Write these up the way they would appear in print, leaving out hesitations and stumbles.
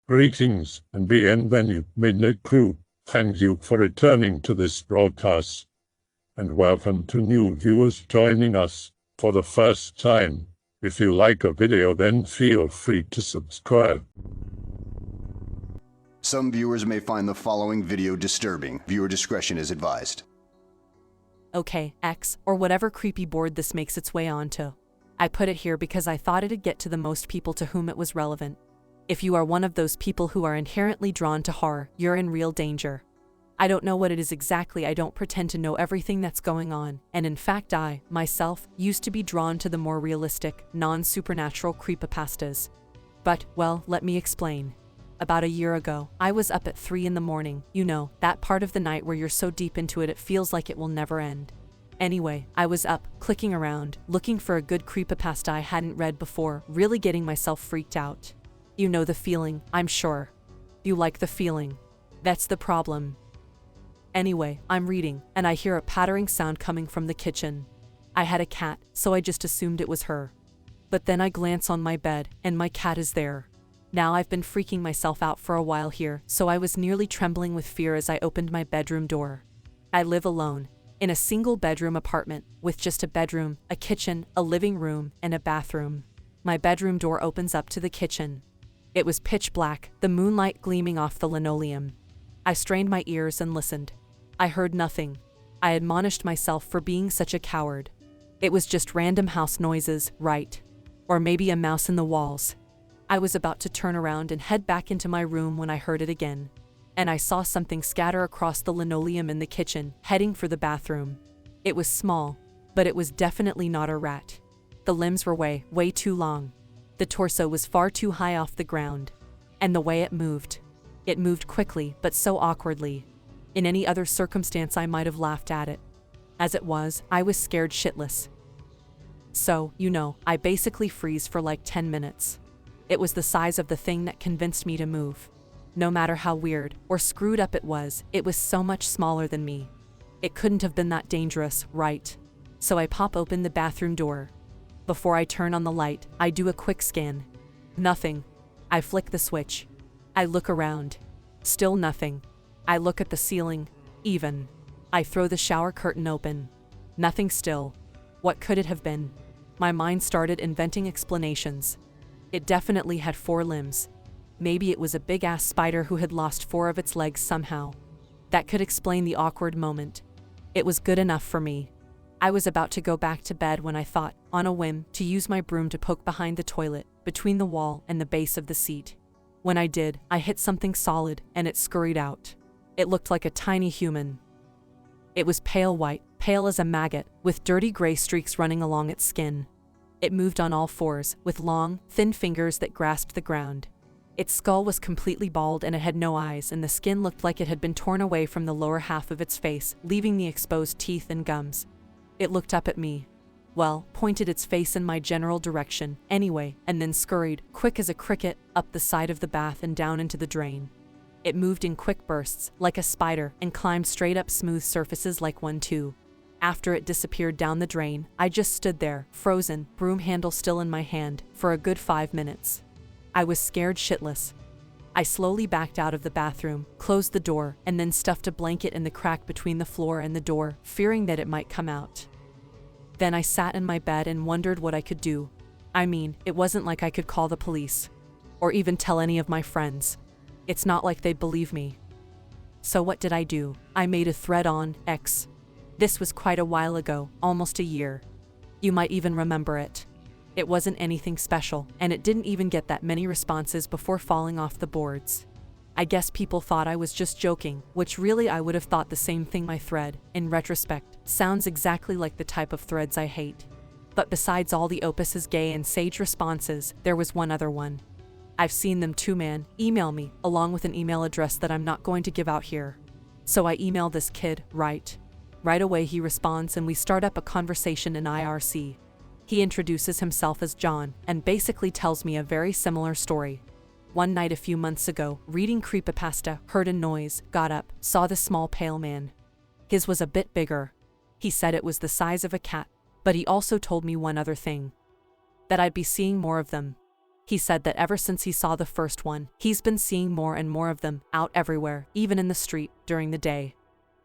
Greetings and bienvenue, Midnight Crew. Thank you for returning to this broadcast. And welcome to new viewers joining us for the first time. If you like a video, then feel free to subscribe. Some viewers may find the following video disturbing. Viewer discretion is advised. Okay, X, or whatever creepy board this makes its way onto. I put it here because I thought it'd get to the most people to whom it was relevant. If you are one of those people who are inherently drawn to horror, you're in real danger. I don't know what it is exactly. I don't pretend to know everything that's going on, and in fact I, myself, used to be drawn to the more realistic, non-supernatural creepypastas. But, well, let me explain. About a year ago, I was up at 3 in the morning, you know, that part of the night where you're so deep into it feels like it will never end. Anyway, I was up, clicking around, looking for a good creepypasta I hadn't read before, really getting myself freaked out. You know the feeling, I'm sure. You like the feeling. That's the problem. Anyway, I'm reading, and I hear a pattering sound coming from the kitchen. I had a cat, so I just assumed it was her. But then I glance on my bed, and my cat is there. Now I've been freaking myself out for a while here, so I was nearly trembling with fear as I opened my bedroom door. I live alone, in a single-bedroom apartment, with just a bedroom, a kitchen, a living room, and a bathroom. My bedroom door opens up to the kitchen. It was pitch black, the moonlight gleaming off the linoleum. I strained my ears and listened. I heard nothing. I admonished myself for being such a coward. It was just random house noises, right? Or maybe a mouse in the walls. I was about to turn around and head back into my room when I heard it again. And I saw something scatter across the linoleum in the kitchen, heading for the bathroom. It was small, but it was definitely not a rat. The limbs were way too long. The torso was far too high off the ground. And the way it moved quickly, but so awkwardly. In any other circumstance I might have laughed at it. As it was, I was scared shitless. So, you know, I basically freeze for like 10 minutes. It was the size of the thing that convinced me to move. No matter how weird or screwed up it was so much smaller than me. It couldn't have been that dangerous, right? So I pop open the bathroom door. Before I turn on the light, I do a quick scan. Nothing. I flick the switch. I look around. Still nothing. I look at the ceiling. Even. I throw the shower curtain open. Nothing still. What could it have been? My mind started inventing explanations. It definitely had 4 limbs. Maybe it was a big-ass spider who had lost 4 of its legs somehow. That could explain the awkward moment. It was good enough for me. I was about to go back to bed when I thought, on a whim, to use my broom to poke behind the toilet, between the wall and the base of the seat. When I did, I hit something solid, and it scurried out. It looked like a tiny human. It was pale white, pale as a maggot, with dirty gray streaks running along its skin. It moved on all 4s, with long, thin fingers that grasped the ground. Its skull was completely bald and it had no eyes, and the skin looked like it had been torn away from the lower half of its face, leaving the exposed teeth and gums. It looked up at me. Well, pointed its face in my general direction, anyway, and then scurried, quick as a cricket, up the side of the bath and down into the drain. It moved in quick bursts, like a spider, and climbed straight up smooth surfaces like one too. After it disappeared down the drain, I just stood there, frozen, broom handle still in my hand, for a good 5 minutes. I was scared shitless. I slowly backed out of the bathroom, closed the door, and then stuffed a blanket in the crack between the floor and the door, fearing that it might come out. Then I sat in my bed and wondered what I could do. I mean, it wasn't like I could call the police. Or even tell any of my friends. It's not like they'd believe me. So what did I do? I made a thread on X. This was quite a while ago, almost a year. You might even remember it. It wasn't anything special, and it didn't even get that many responses before falling off the boards. I guess people thought I was just joking, which really I would have thought the same thing. My thread, in retrospect, sounds exactly like the type of threads I hate. But besides all the Opus's gay and sage responses, there was one other one. I've seen them too, man. Email me, along with an email address that I'm not going to give out here. So I email this kid, right? Right away he responds and we start up a conversation in IRC. He introduces himself as John, and basically tells me a very similar story. One night a few months ago, reading creepypasta, heard a noise, got up, saw the small pale man. His was a bit bigger. He said it was the size of a cat, but he also told me one other thing. That I'd be seeing more of them. He said that ever since he saw the first one, he's been seeing more and more of them, out everywhere, even in the street, during the day.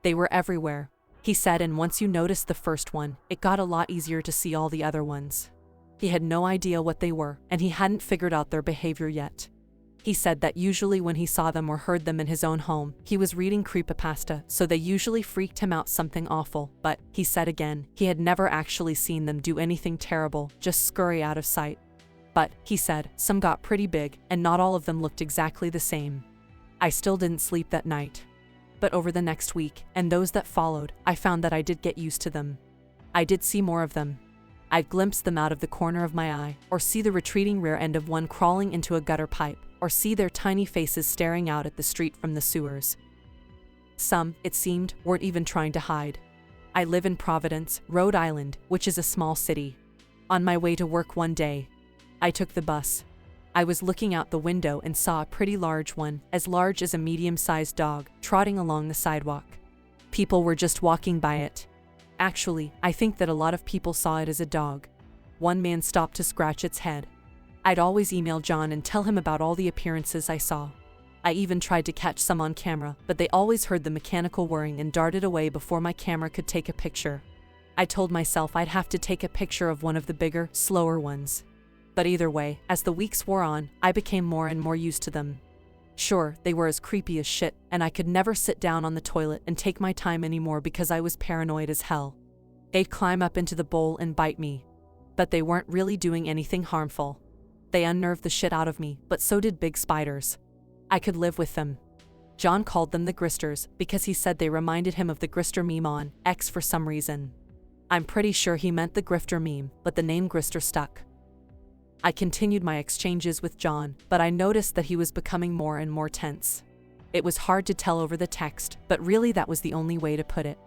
They were everywhere. He said, and once you noticed the first one, it got a lot easier to see all the other ones. He had no idea what they were, and he hadn't figured out their behavior yet. He said that usually when he saw them or heard them in his own home, he was reading creepypasta, so they usually freaked him out something awful, but, he said again, he had never actually seen them do anything terrible, just scurry out of sight. But, he said, some got pretty big, and not all of them looked exactly the same. I still didn't sleep that night. But over the next week, and those that followed, I found that I did get used to them. I did see more of them. I'd glimpse them out of the corner of my eye, or see the retreating rear end of one crawling into a gutter pipe, or see their tiny faces staring out at the street from the sewers. Some, it seemed, weren't even trying to hide. I live in Providence, Rhode Island, which is a small city. On my way to work one day, I took the bus. I was looking out the window and saw a pretty large one, as large as a medium-sized dog, trotting along the sidewalk. People were just walking by it. Actually, I think that a lot of people saw it as a dog. One man stopped to scratch its head. I'd always email John and tell him about all the appearances I saw. I even tried to catch some on camera, but they always heard the mechanical whirring and darted away before my camera could take a picture. I told myself I'd have to take a picture of one of the bigger, slower ones. But either way, as the weeks wore on, I became more and more used to them. Sure, they were as creepy as shit, and I could never sit down on the toilet and take my time anymore because I was paranoid as hell. They'd climb up into the bowl and bite me. But they weren't really doing anything harmful. They unnerved the shit out of me, but so did big spiders. I could live with them. John called them the Gristers because he said they reminded him of the Grister meme on X for some reason. I'm pretty sure he meant the grifter meme, but the name Grister stuck. I continued my exchanges with John, but I noticed that he was becoming more and more tense. It was hard to tell over the text, but really that was the only way to put it.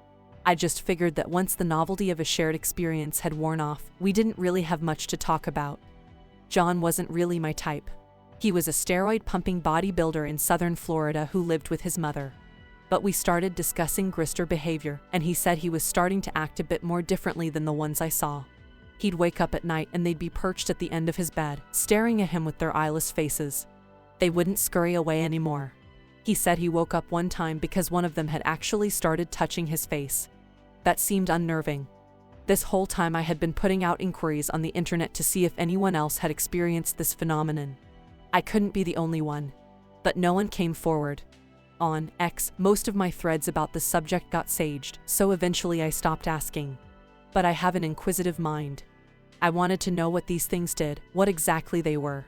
I just figured that once the novelty of a shared experience had worn off, we didn't really have much to talk about. John wasn't really my type. He was a steroid-pumping bodybuilder in southern Florida who lived with his mother. But we started discussing Grister behavior, and he said he was starting to act a bit more differently than the ones I saw. He'd wake up at night and they'd be perched at the end of his bed, staring at him with their eyeless faces. They wouldn't scurry away anymore. He said he woke up one time because one of them had actually started touching his face. That seemed unnerving. This whole time I had been putting out inquiries on the internet to see if anyone else had experienced this phenomenon. I couldn't be the only one. But no one came forward. On X, most of my threads about the subject got saged, so eventually I stopped asking. But I have an inquisitive mind. I wanted to know what these things did, what exactly they were.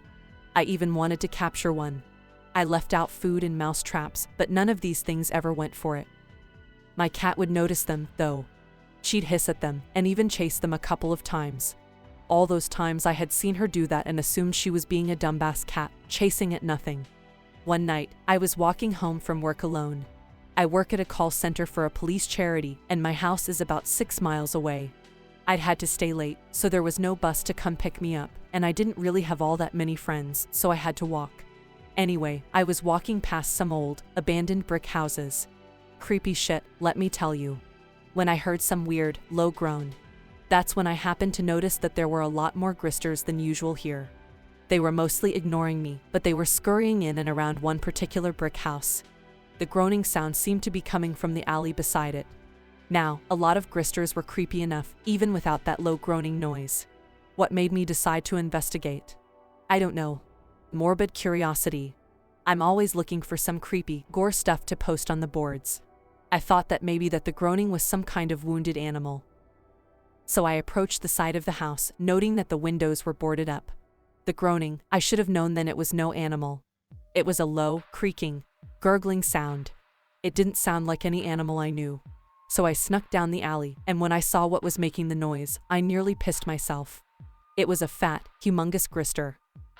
I even wanted to capture one. I left out food and mouse traps, but none of these things ever went for it. My cat would notice them, though. She'd hiss at them, and even chase them a couple of times. All those times I had seen her do that and assumed she was being a dumbass cat, chasing at nothing. One night, I was walking home from work alone. I work at a call center for a police charity, and my house is about 6 miles away. I'd had to stay late, so there was no bus to come pick me up, and I didn't really have all that many friends, so I had to walk. Anyway, I was walking past some old, abandoned brick houses. Creepy shit, let me tell you. When I heard some weird, low groan. That's when I happened to notice that there were a lot more Gristers than usual here. They were mostly ignoring me, but they were scurrying in and around one particular brick house. The groaning sound seemed to be coming from the alley beside it. Now, a lot of Gristers were creepy enough, even without that low groaning noise. What made me decide to investigate? I don't know. Morbid curiosity. I'm always looking for some creepy, gore stuff to post on the boards. I thought that maybe that the groaning was some kind of wounded animal. So I approached the side of the house, noting that the windows were boarded up. The groaning, I should have known then it was no animal. It was a low, creaking, gurgling sound. It didn't sound like any animal I knew. So I snuck down the alley, and when I saw what was making the noise, I nearly pissed myself. It was a fat, humongous Grister.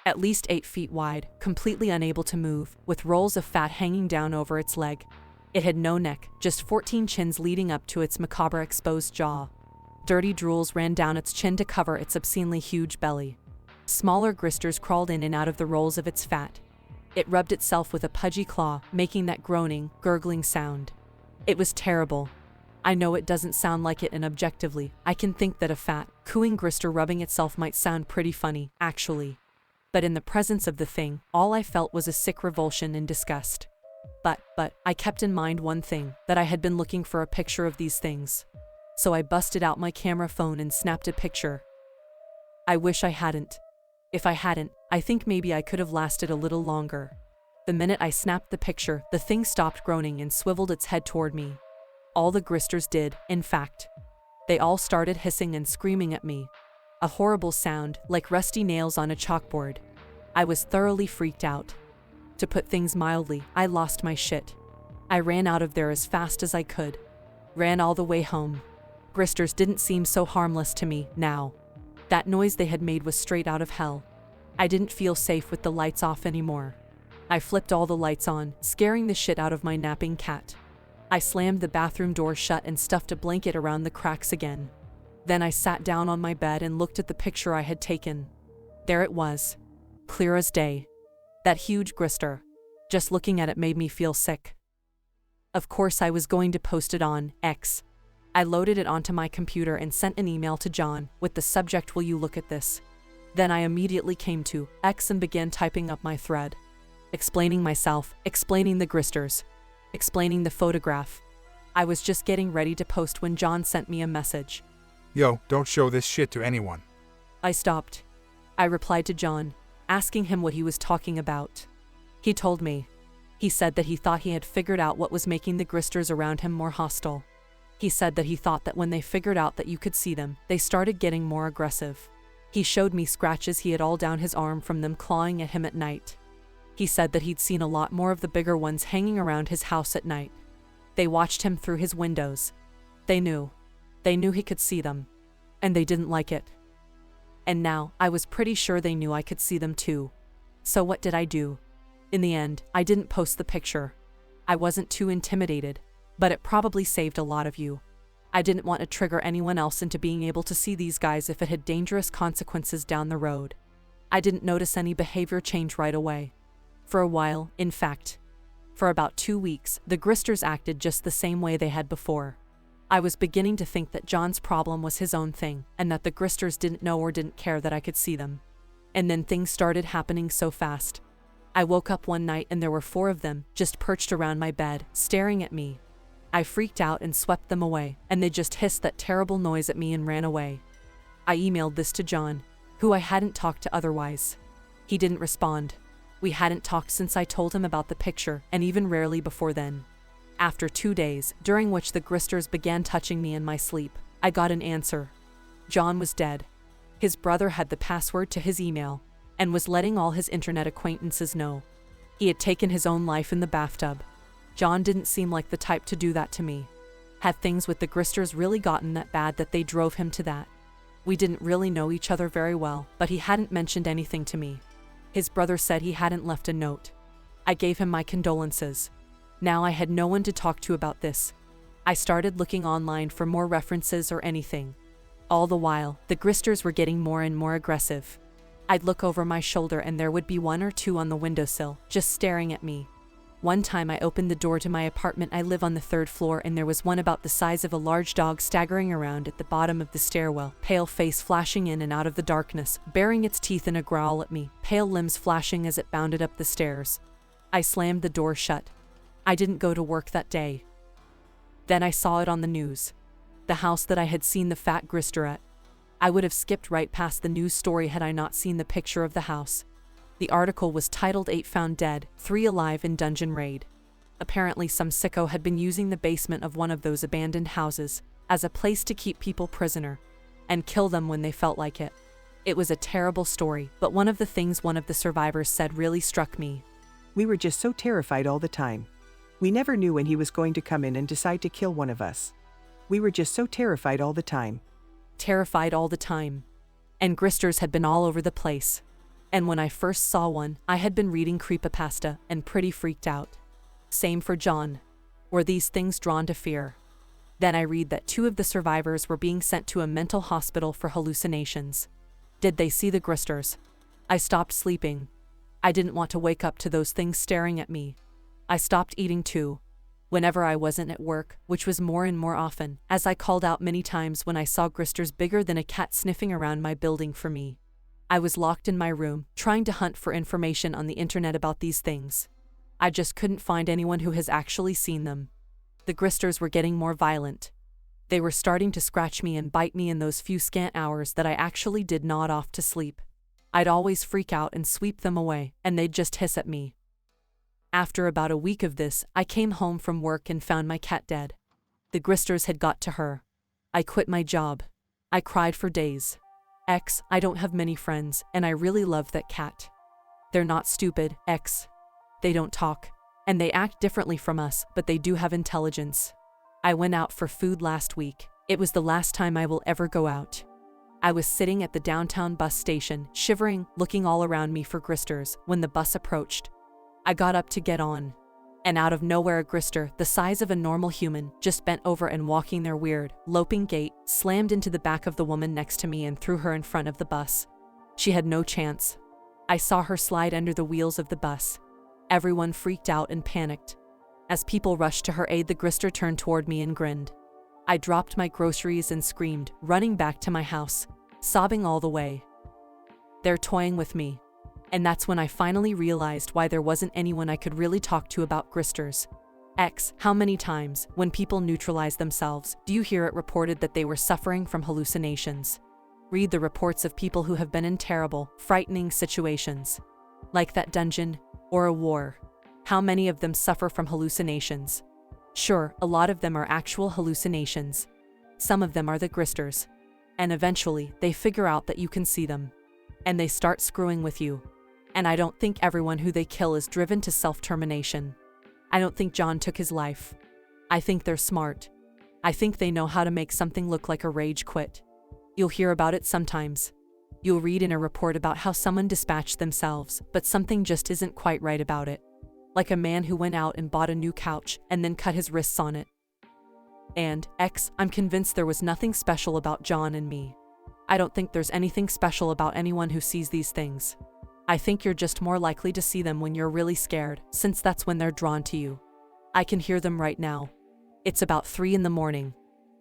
At least 8 feet wide, completely unable to move, with rolls of fat hanging down over its leg. It had no neck, just 14 chins leading up to its macabre exposed jaw. Dirty drools ran down its chin to cover its obscenely huge belly. Smaller Gristers crawled in and out of the rolls of its fat. It rubbed itself with a pudgy claw, making that groaning, gurgling sound. It was terrible. I know it doesn't sound like it, and objectively, I can think that a fat, cooing Grister rubbing itself might sound pretty funny, actually. But in the presence of the thing, all I felt was a sick revulsion and disgust. But I kept in mind one thing, that I had been looking for a picture of these things. So I busted out my camera phone and snapped a picture. I wish I hadn't. If I hadn't, I think maybe I could have lasted a little longer. The minute I snapped the picture, the thing stopped groaning and swiveled its head toward me. All the Gristers did, in fact. They all started hissing and screaming at me. A horrible sound, like rusty nails on a chalkboard. I was thoroughly freaked out. To put things mildly, I lost my shit. I ran out of there as fast as I could. Ran all the way home. Gristers didn't seem so harmless to me, now. That noise they had made was straight out of hell. I didn't feel safe with the lights off anymore. I flipped all the lights on, scaring the shit out of my napping cat. I slammed the bathroom door shut and stuffed a blanket around the cracks again. Then I sat down on my bed and looked at the picture I had taken. There it was. Clear as day. That huge Grister. Just looking at it made me feel sick. Of course I was going to post it on X. I loaded it onto my computer and sent an email to John with the subject, "Will you look at this?" Then I immediately came to X and began typing up my thread. Explaining myself, explaining the Gristers, explaining the photograph. I was just getting ready to post when John sent me a message. Yo, don't show this shit to anyone. I stopped. I replied to John, asking him what he was talking about. He told me. He said that he thought he had figured out what was making the Gristers around him more hostile. He said that he thought that when they figured out that you could see them, they started getting more aggressive. He showed me scratches he had all down his arm from them clawing at him at night. He said that he'd seen a lot more of the bigger ones hanging around his house at night. They watched him through his windows. They knew. They knew he could see them. And they didn't like it. And now, I was pretty sure they knew I could see them too. So what did I do? In the end, I didn't post the picture. I wasn't too intimidated, but it probably saved a lot of you. I didn't want to trigger anyone else into being able to see these guys if it had dangerous consequences down the road. I didn't notice any behavior change right away. For a while, in fact. For about 2 weeks, the Gristers acted just the same way they had before. I was beginning to think that John's problem was his own thing, and that the Gristers didn't know or didn't care that I could see them. And then things started happening so fast. I woke up one night and there were 4 of them, just perched around my bed, staring at me. I freaked out and swept them away, and they just hissed that terrible noise at me and ran away. I emailed this to John, who I hadn't talked to otherwise. He didn't respond. We hadn't talked since I told him about the picture, and even rarely before then. After 2 days, during which the Gristers began touching me in my sleep, I got an answer. John was dead. His brother had the password to his email, and was letting all his internet acquaintances know. He had taken his own life in the bathtub. John didn't seem like the type to do that to me. Had things with the Gristers really gotten that bad that they drove him to that? We didn't really know each other very well, but he hadn't mentioned anything to me. His brother said he hadn't left a note. I gave him my condolences. Now I had no one to talk to about this. I started looking online for more references or anything. All the while, the Gristers were getting more and more aggressive. I'd look over my shoulder and there would be 1 or 2 on the windowsill, just staring at me. One time I opened the door to my apartment. I live on the 3rd floor, and there was one about the size of a large dog staggering around at the bottom of the stairwell, pale face flashing in and out of the darkness, baring its teeth in a growl at me, pale limbs flashing as it bounded up the stairs. I slammed the door shut. I didn't go to work that day. Then I saw it on the news. The house that I had seen the fat Grister at. I would have skipped right past the news story had I not seen the picture of the house. The article was titled 8 Found Dead, 3 Alive in Dungeon Raid. Apparently some sicko had been using the basement of one of those abandoned houses as a place to keep people prisoner and kill them when they felt like it. It was a terrible story, but one of the things one of the survivors said really struck me. We were just so terrified all the time. We never knew when he was going to come in and decide to kill one of us. We were just so terrified all the time. Terrified all the time. And Gristers had been all over the place. And when I first saw one, I had been reading creepypasta and pretty freaked out. Same for John. Were these things drawn to fear? Then I read that 2 of the survivors were being sent to a mental hospital for hallucinations. Did they see the Gristers? I stopped sleeping. I didn't want to wake up to those things staring at me. I stopped eating too. Whenever I wasn't at work, which was more and more often, as I called out many times when I saw Gristers bigger than a cat sniffing around my building for me. I was locked in my room, trying to hunt for information on the internet about these things. I just couldn't find anyone who has actually seen them. The Gristers were getting more violent. They were starting to scratch me and bite me in those few scant hours that I actually did nod off to sleep. I'd always freak out and sweep them away, and they'd just hiss at me. After about a week of this, I came home from work and found my cat dead. The Gristers had got to her. I quit my job. I cried for days. I don't have many friends, and I really love that cat. They're not stupid, They don't talk. And they act differently from us, but they do have intelligence. I went out for food last week. It was the last time I will ever go out. I was sitting at the downtown bus station, shivering, looking all around me for Gristers, when the bus approached. I got up to get on. And out of nowhere a Grister, the size of a normal human, just bent over and walking their weird, loping gait, slammed into the back of the woman next to me and threw her in front of the bus. She had no chance. I saw her slide under the wheels of the bus. Everyone freaked out and panicked. As people rushed to her aid, the Grister turned toward me and grinned. I dropped my groceries and screamed, running back to my house, sobbing all the way. They're toying with me. And that's when I finally realized why there wasn't anyone I could really talk to about Gristers. How many times, when people neutralize themselves, do you hear it reported that they were suffering from hallucinations? Read the reports of people who have been in terrible, frightening situations. Like that dungeon, or a war. How many of them suffer from hallucinations? Sure, a lot of them are actual hallucinations. Some of them are the Gristers. And eventually, they figure out that you can see them. And they start screwing with you. And I don't think everyone who they kill is driven to self-termination. I don't think John took his life. I think they're smart. I think they know how to make something look like a rage quit. You'll hear about it sometimes. You'll read in a report about how someone dispatched themselves, but something just isn't quite right about it. Like a man who went out and bought a new couch and then cut his wrists on it. And, I'm convinced there was nothing special about John and me. I don't think there's anything special about anyone who sees these things. I think you're just more likely to see them when you're really scared, since that's when they're drawn to you. I can hear them right now. It's about 3 in the morning.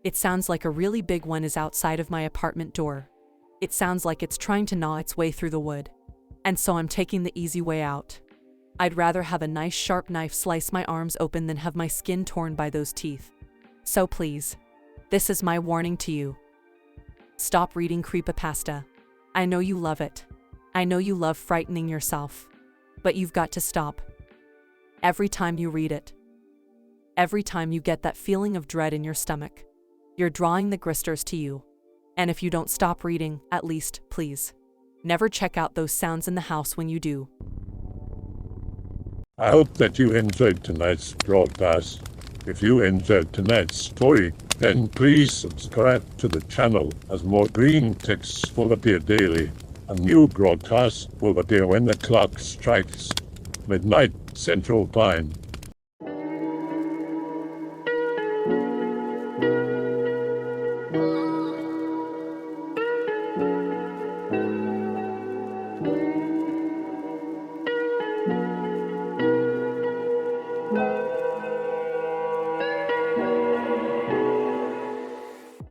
It sounds like a really big one is outside of my apartment door. It sounds like it's trying to gnaw its way through the wood. And so I'm taking the easy way out. I'd rather have a nice sharp knife slice my arms open than have my skin torn by those teeth. So please, this is my warning to you. Stop reading creepypasta. I know you love it. I know you love frightening yourself. But you've got to stop. Every time you read it. Every time you get that feeling of dread in your stomach. You're drawing the Gristers to you. And if you don't stop reading, at least, please, never check out those sounds in the house when you do. I hope that you enjoyed tonight's broadcast. If you enjoyed tonight's story, then please subscribe to the channel, as more Greentext will appear daily. A new broadcast will appear when the clock strikes midnight Central Time.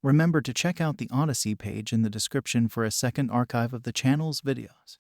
Remember to check out the Odyssey page in the description for a second archive of the channel's videos.